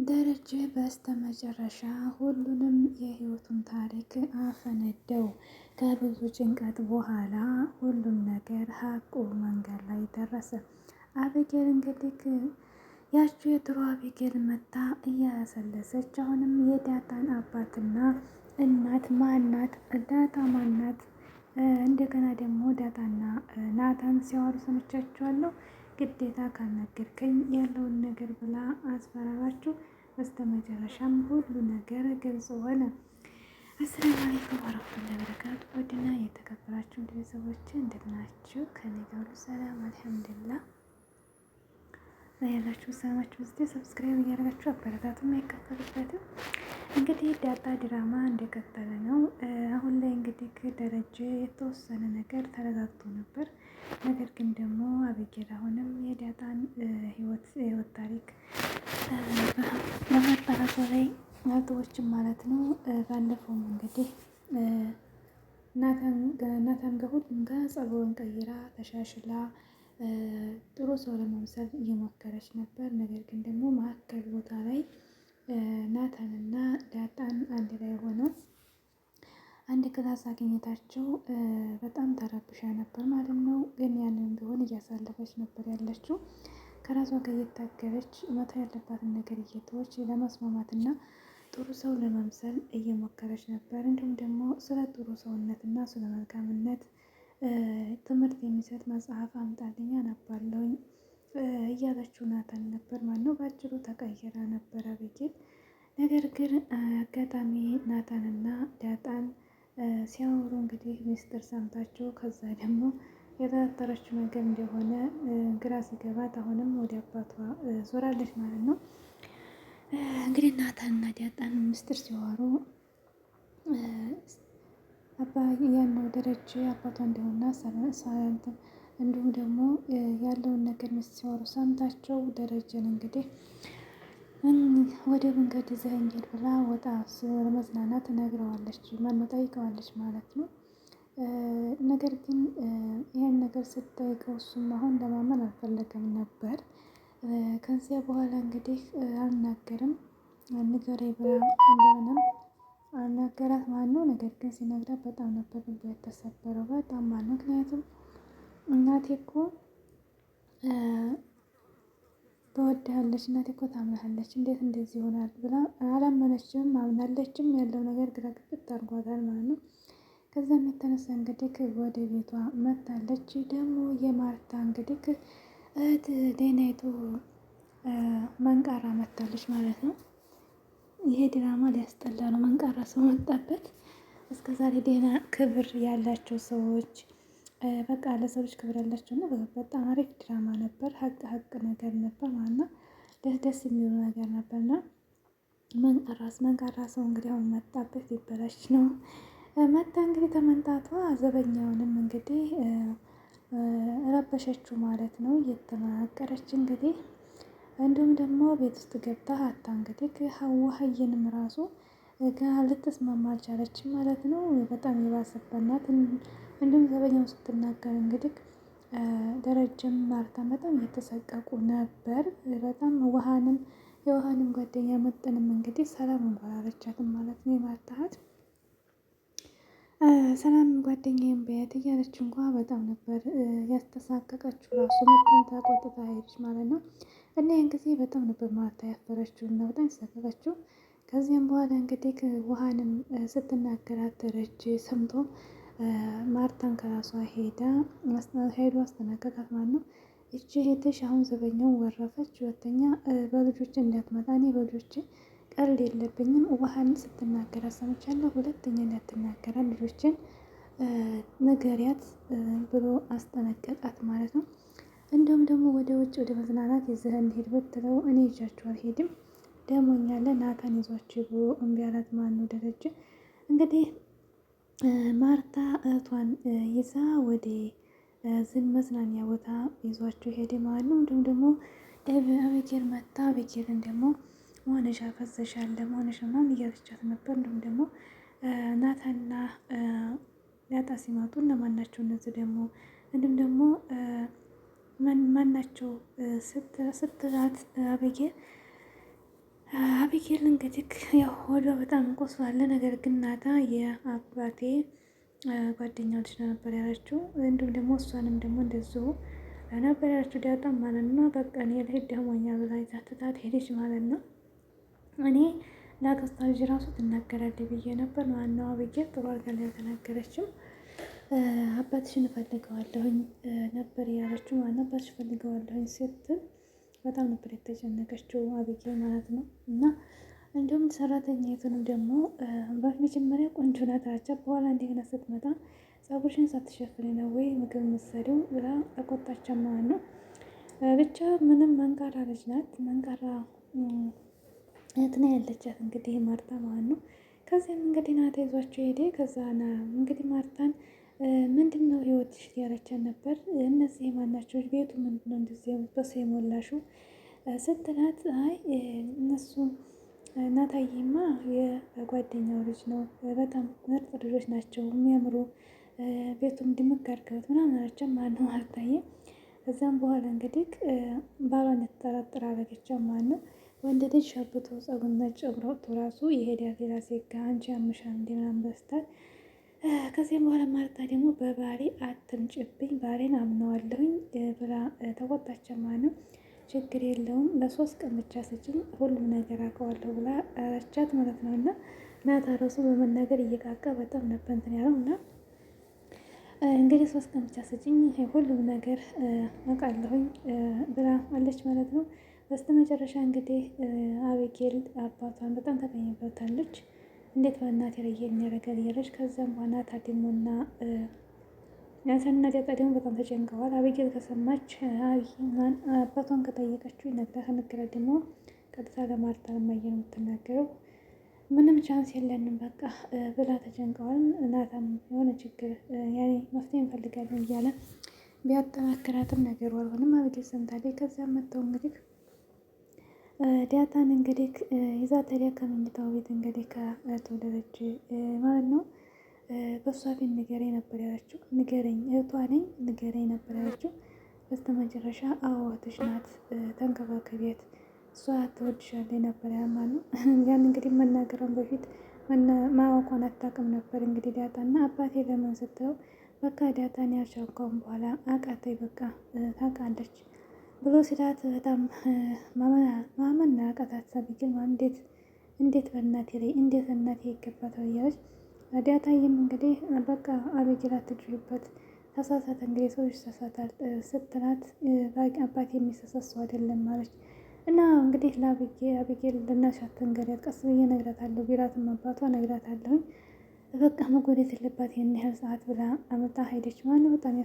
ደረጀ በስተመጨረሻ ሁሉንም የህይወቱን ታሪክ አፈነደው። ከብዙ ጭንቀት በኋላ ሁሉም ነገር ሀቁ መንገድ ላይ ደረሰ። አቤጌል እንግዲህ ያቺ የድሮ አቤጌል መታ እያሰለሰች አሁንም የዳጣን አባትና እናት ማናት ዳጣ ማናት? እንደገና ደግሞ ዳጣና ናታን ሲያወሩ ሰምቻቸዋለሁ። ግዴታ ካልነገርከኝ ያለውን ነገር ብላ አስፈራራችሁ። በስተመጨረሻም ሁሉ ነገር ግልጽ ሆነ። አሰላሙ አለይኩም ወራህመቱላሂ ወበረካቱ። ወድና የተከበራችሁ ቤተሰቦች እንደት ናችሁ? ከኔ ጋር ሁሉ ሰላም አልሐምዱሊላህ። ያላችሁ ሰማችሁ ውስጥ ሰብስክራይብ እያደረጋችሁ አበረታቱም አይከፈልበትም። እንግዲህ ዳጣ ድራማ እንደቀጠለ ነው። አሁን ላይ እንግዲህ ደረጀ የተወሰነ ነገር ተረጋግቶ ነበር። ነገር ግን ደግሞ አቤጌል አሁንም የዳጣን ህይወት ታሪክ በማጣራቷ ላይ አልተወችም ማለት ነው። ባለፈውም እንግዲህ ናታን ጋር ሁሉም ጋር ጸባዩን ቀይራ ተሻሽላ ጥሩ ሰው ለመምሰል እየሞከረች ነበር። ነገር ግን ደግሞ መካከል ቦታ ላይ ናታንና ዳጣን አንድ ላይ ሆነው አንድ ክላስ አግኝታቸው በጣም ተረብሻ ነበር ማለት ነው። ግን ያንን ቢሆን እያሳለፈች ነበር ያለችው። ከራሷ ጋር እየታገለች መተው ያለባትን ነገር እየተወች ለመስማማትና ጥሩ ሰው ለመምሰል እየሞከረች ነበር። እንዲሁም ደግሞ ስለ ጥሩ ሰውነት እና ስለ መልካምነት ትምህርት የሚሰጥ መጽሐፍ አምጣልኝ አነባለሁኝ እያለችው ናታን ነበር ማለት ነው። በአጭሩ ተቀይራ ነበር አቤጌል። ነገር ግን አጋጣሚ ናታንና ዳጣን ሲያወሩ እንግዲህ ሚስጥር ሰምታቸው ከዛ ደግሞ የጠረጠረችው ነገር እንደሆነ ግራ ሲገባት አሁንም ወደ አባቷ ዞራለች ማለት ነው። እንግዲህ ናታንና ዳጣን ሚስጥር ሲዋሩ ያለው ደረጀ አባቷ እንደሆነ እንዲሁም ደግሞ ያለውን ነገር ምስ ሲያወሩ ሰምታቸው ደረጀን እንግዲህ ወደ መንገድ ይዘኸኝ ሂድ ብላ ወጣ ለመዝናናት ነግረዋለች፣ ማነው ጠይቀዋለች ማለት ነው። ነገር ግን ይሄን ነገር ስትጠይቀው እሱም አሁን ለማመን አልፈለገም ነበር። ከዚያ በኋላ እንግዲህ አልናገርም ንገረኝ ብላ እንደምንም አልናገራት ማለት ነው። ነገር ግን ሲነግራት በጣም ነበር ልቧ የተሰበረው በጣም ማለት ነው። ምክንያቱም እናቴ እኮ ትወድሃለች፣ እናቴ እኮ ታምናሃለች፣ እንዴት እንደዚህ ይሆናል ብላ አላመነችም። አምናለችም፣ ያለው ነገር ግራ ግብት አድርጓታል ማለት ነው። ከዛም የተነሳ እንግዲህ ወደ ቤቷ መታለች። ደግሞ የማርታ እንግዲህ እህት ዴናይቱ መንቃራ መታለች ማለት ነው። ይሄ ድራማ ሊያስጠላ ነው። መንቃራ ሰው መጣበት። እስከ ዛሬ ዴና ክብር ያላቸው ሰዎች በቃ ለሰዎች ክብር ያላቸው እና በጣም አሪፍ ድራማ ነበር። ሀቅ ነገር ነበር ማለት ነው። ደስ የሚሉ ነገር ነበርና መንቃራ ሰው እንግዲህ አሁን መጣበት ሊበላሽ ነው። መጣ እንግዲህ ተመንጣቷ ዘበኛውንም እንግዲህ ረበሸችው ማለት ነው። እየተናገረች እንግዲህ እንዲሁም ደግሞ ቤት ውስጥ ገብታ ሀታ እንግዲህ ሀዋሀየንም ራሱ ልትስማማ አልቻለችም ማለት ነው። በጣም የባሰበት ናት። እንዲሁም ዘበኛው ስትናገር እንግዲህ ደረጀም ማርታም በጣም እየተሰቀቁ ነበር። በጣም የውሃንም ጓደኛ መጠንም እንግዲህ ሰላም እንኳን አለቻትም ማለት ነው። የማርታ እህት ሰላም ጓደኛዬም በያት እያለች እንኳ በጣም ነበር ያስተሳቀቀችው። ራሱ ምትን ተቆጥታ ሄደች ማለት ነው። እና ያን ጊዜ በጣም ነበር ማርታ ያፈረችው እና በጣም ያሳቀቀችው። ከዚያም በኋላ እንግዲህ ውሃንም ስትናገራት ደረጀ ሰምቶ ማርታን ከራሷ ሄዶ አስተናገዳት ማለት ነው። ይቺ ሄደሽ አሁን ዘበኛውን ወረፈች። ሁለተኛ በልጆች እንዳትመጣ፣ እኔ በልጆች ቀልድ የለብኝም። ውሃን ስትናገራት ሰምቻለሁ። ሁለተኛ እንዳትናገራት ልጆችን ንገሪያት ብሎ አስጠነቀቃት ማለት ነው። እንዲሁም ደግሞ ወደ ውጭ ወደ መዝናናት ይዘኸን ሄድ ብትለው እኔ ይዣችሁ አልሄድም ደሞኛለ ናታን ይዟችሁ ብሎ እምቢ አላት ማለት ነው። ደረጀ እንግዲህ ማርታ እህቷን ይዛ ወደ ዝም መዝናኛ ቦታ ይዟቸው ሄደ ማለት ነው። እንዲሁም ደግሞ አቤጌል መታ አቤጌልን ደግሞ መሆንሽ አፈዘሻለ መሆንሽ ምናምን እያለቻት ነበር። እንዲሁም ደግሞ ናታንና ዳጣ ሲመጡ እነማን ናቸው እነዚህ ደግሞ እንዲሁም ደግሞ ማናቸው ስትላት አቤጌል አቢጌል እንግዲህ ያው ወዷ በጣም ቆስሏል። ነገር ግን ናታ የአባቴ ጓደኛ ልጅ ነበር ያለችው። እንዲሁም ደግሞ እሷንም ደግሞ እንደዚሁ ነበር ያለችው ዳጣም ማለት ነው። በቃ እኔ ልሄድ ደሞኛል ብላ ይዛት ትታት ሄደች ማለት ነው። እኔ ለአክስቷ ልጅ ራሱ ትናገራለች ብዬ ነበር። ዋናው አቢጌል ጥሩ አድርጋ ላይ አልተናገረችም። አባትሽን እፈልገዋለሁኝ ነበር ያለችው። ማነው አባትሽ እፈልገዋለሁኝ ስትል በጣም ነበር የተጨነቀችው አቢጌል ማለት ነው። እና እንዲሁም ሰራተኛይቱንም ደግሞ በመጀመሪያ ቆንጆ ናት አለቻት። በኋላ እንደገና ስትመጣ ፀጉርሽን ሳትሸፍኒ ነው ወይ ምግብ የምትሰሪው ብላ ተቆጣቻት ማለት ነው። ብቻ ምንም መንቃራ ልጅ ናት። መንቃራ እህት ነው ያለቻት እንግዲህ ማርታ ማለት ነው። ከዚያም እንግዲህ ናታ ይዟቸው ሄደ። ከዛ እንግዲህ ማርታን ምንድን ነው ህይወትሽ ያለቻት ነበር። እነዚህ ማናቸው ቤቱ ምንድን ነው እንደዚህ በሰው የሞላሽው ስትላት፣ አይ እነሱ ናታዬማ የጓደኛው ልጅ ነው፣ በጣም ምርጥ ልጆች ናቸው የሚያምሩ፣ ቤቱም ድምቅ አድርገውት ምናምን አለቻት ማለት ነው ማርታዬ። ከዛም በኋላ እንግዲህ ባሏን የተጠራጠረ አደረገቻት ማለት ነው። ወንድ ልጅ ሸብቶ ጸጉር ነጭ ጸጉር አውጥቶ ራሱ የሄዳል ሌላ ሴት ጋር አንቺ ያምሻል እንደ ምናምን በስታት። ከዚያም በኋላ ማርታ ደግሞ በባሌ አትምጭብኝ ባሌን አምነዋለሁኝ ብላ ተቆጣቻት ማለት ነው። ችግር የለውም ለሶስት ቀን ብቻ ስጭኝ ሁሉም ነገር አውቀዋለሁ ብላ አለቻት ማለት ነው። እና ናታ ራሱ በመናገር እየቃቃ በጣም ነበር እንትን ያለው እና እንግዲህ 3 ቀን ብቻ ስጭኝ ሁሉም ነገር አውቃለሁኝ ብላ አለች ማለት ነው። በስተመጨረሻ እንግዲህ አቢጌል አባቷን በጣም ተቀይማበታለች። እንዴት በእናቴ ላይ የሚያደርጋል እያለች ከዛም በኋላ ናታ ደሞና ያንሰና ዳጣ ደግሞ በጣም ተጨንቀዋል። አቢጌል ከሰማች አባቷን ከጠየቀችው ይነግራታል። ነገራት ደግሞ ቀጥታ ለማርታ ለማየ ነው የምትናገረው። ምንም ቻንስ የለንም በቃ ብላ ተጨንቀዋል። ናታም የሆነ ችግር ያኔ መፍትሄ እንፈልጋለን እያለ ቢያጠናክራትም ነገሩ አልሆነም። አቢጌል ሰምታለች። ከዚያም መጥተው እንግዲህ ዳጣን እንግዲህ ይዛ ታዲያ ከመኝታው ቤት እንግዲህ ከተወለደች ማለት ነው በእሷ ፊት ንገረኝ ነበር ያለችው። ንገረኝ እህቷ ነኝ ንገረኝ ነበር ያለችው። በስተመጨረሻ አዎ እህትሽ ናት ተንከባከቢያት እሷ ትወድሻለች ነበር ያማን ነው። ያን እንግዲህ መናገሯን በፊት ማወቋን አታውቅም ነበር እንግዲህ ዳጣና አባቴ ለምን ስትለው በቃ ዳጣን ያልቻልከውን በኋላ አቃተኝ በቃ ታውቃለች ብሎ ሲላት በጣም ማመን አቃታት። አቢጌል እንዴት በእናቴ ላይ እንዴት እናቴ ይገባታል እያለች ዳጣዬም እንግዲህ በቃ አቢጌል አትድሪበት ተሳሳተ እንግዲህ ሰዎች ተሳሳታል ስትላት አባቴ የሚሳሳት ሰው አይደለም ማለች። እና እንግዲህ አቢጌል ለእናትሽ አትንገሪያት ቀስ ብዬ እነግራታለሁ ቢላትም አባቷ እነግራታለሁኝ በቃ መጎዳት የለባት ይሄን ያህል ሰዓት ብላ አመጣ ሄደች ማለት ነው። በጣም